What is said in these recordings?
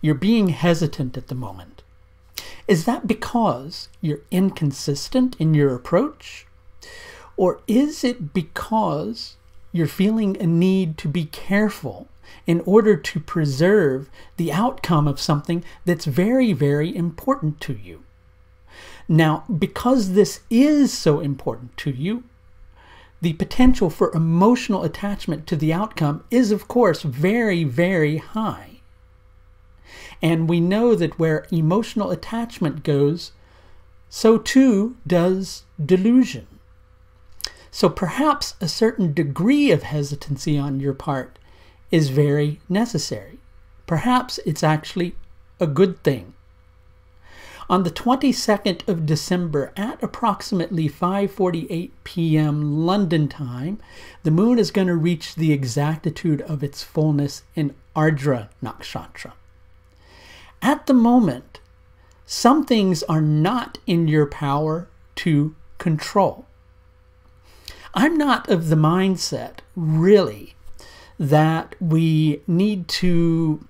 you're being hesitant at the moment. Is that because you're inconsistent in your approach? Or is it because you're feeling a need to be careful in order to preserve the outcome of something that's very, very important to you? Now, because this is so important to you, the potential for emotional attachment to the outcome is, of course, very, very high. And we know that where emotional attachment goes, so too does delusion. So perhaps a certain degree of hesitancy on your part is very necessary. Perhaps it's actually a good thing. On the 22nd of December at approximately 5:48 p.m. London time, the moon is going to reach the exactitude of its fullness in Ardra Nakshatra. At the moment, some things are not in your power to control. I'm not of the mindset, really, that we need to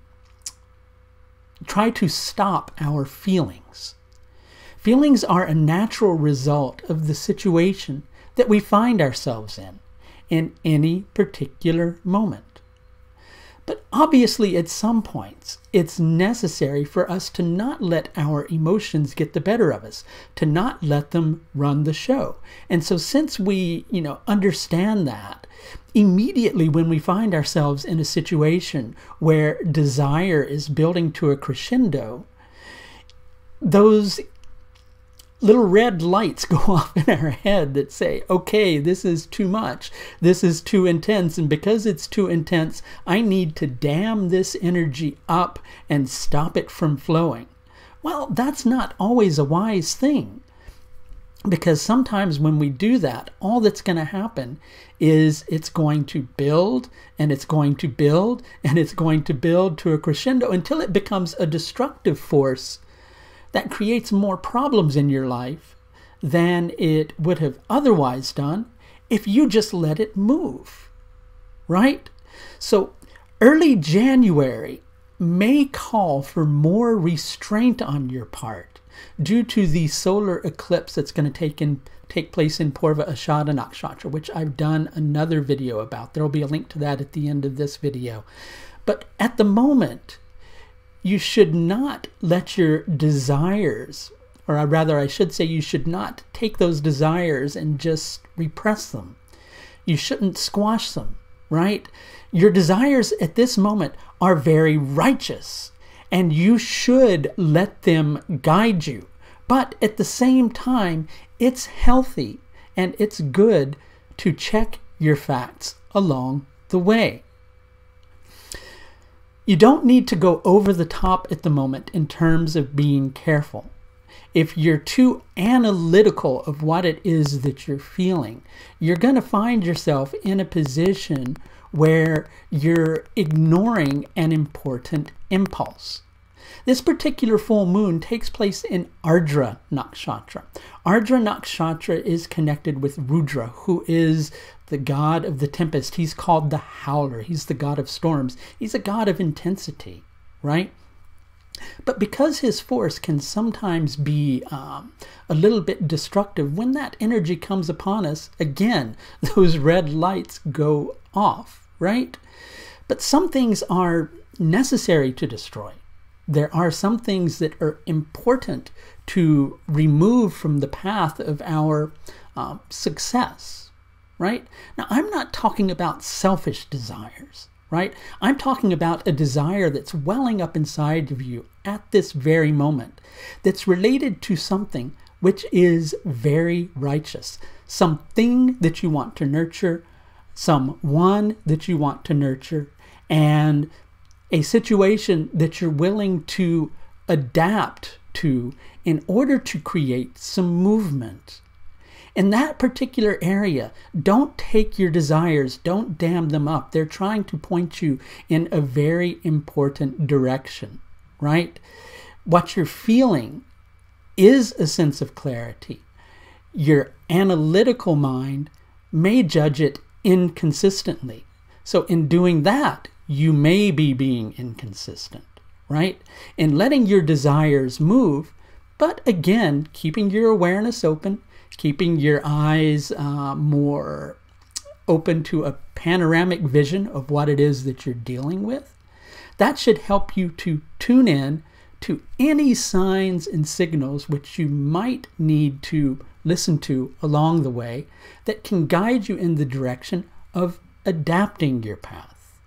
try to stop our feelings. Feelings are a natural result of the situation that we find ourselves in any particular moment. But obviously, at some points, it's necessary for us to not let our emotions get the better of us, to not let them run the show. And so since we, understand that, immediately when we find ourselves in a situation where desire is building to a crescendo, those little red lights go off in our head that say, okay, this is too much. This is too intense. And because it's too intense, I need to dam this energy up and stop it from flowing. Well, that's not always a wise thing. Because sometimes when we do that, all that's going to happen is it's going to build and it's going to build and it's going to build to a crescendo until it becomes a destructive force that creates more problems in your life than it would have otherwise done if you just let it move, right? So early January may call for more restraint on your part due to the solar eclipse that's going to take place in Purva Ashada Nakshatra, which I've done another video about. There will be a link to that at the end of this video. But at the moment, you should not let your desires, or rather I should say you should not take those desires and just repress them. You shouldn't squash them, right? Your desires at this moment are very righteous, and you should let them guide you. But at the same time, it's healthy and it's good to check your facts along the way. You don't need to go over the top at the moment in terms of being careful. If you're too analytical of what it is that you're feeling, you're going to find yourself in a position where you're ignoring an important impulse. This particular full moon takes place in Ardra Nakshatra. Ardra Nakshatra is connected with Rudra, who is the god of the tempest. He's called the Howler. He's the god of storms. He's a god of intensity, right? But because his force can sometimes be a little bit destructive, when that energy comes upon us, again, those red lights go off, right? But some things are necessary to destroy. There are some things that are important to remove from the path of our success, right? Now, I'm not talking about selfish desires, right? I'm talking about a desire that's welling up inside of you at this very moment that's related to something which is very righteous, something that you want to nurture, someone that you want to nurture, and a situation that you're willing to adapt to in order to create some movement. In that particular area, don't take your desires, don't dam them up. They're trying to point you in a very important direction, right? What you're feeling is a sense of clarity. Your analytical mind may judge it inconsistently. So in doing that, you may be being inconsistent, right? And letting your desires move, but again, keeping your awareness open, keeping your eyes more open to a panoramic vision of what it is that you're dealing with. That should help you to tune in to any signs and signals which you might need to listen to along the way that can guide you in the direction of adapting your path.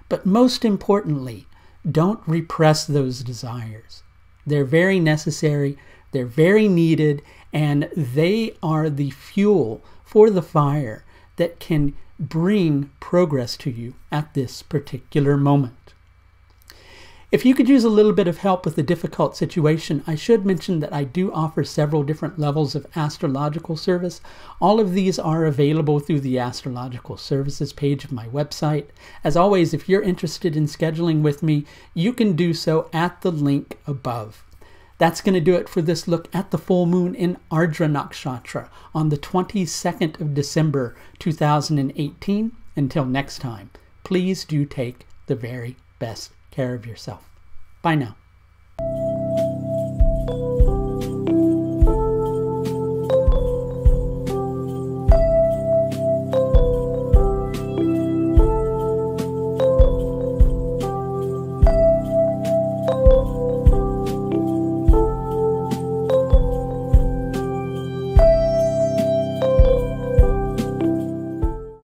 But most importantly, don't repress those desires. They're very necessary, they're very needed, and they are the fuel for the fire that can bring progress to you at this particular moment. If you could use a little bit of help with a difficult situation, I should mention that I do offer several different levels of astrological service. All of these are available through the astrological services page of my website. As always, if you're interested in scheduling with me, you can do so at the link above. That's going to do it for this look at the full moon in Ardra Nakshatra on the 22nd of December 2018. Until next time, please do take the very best care of yourself. Bye now.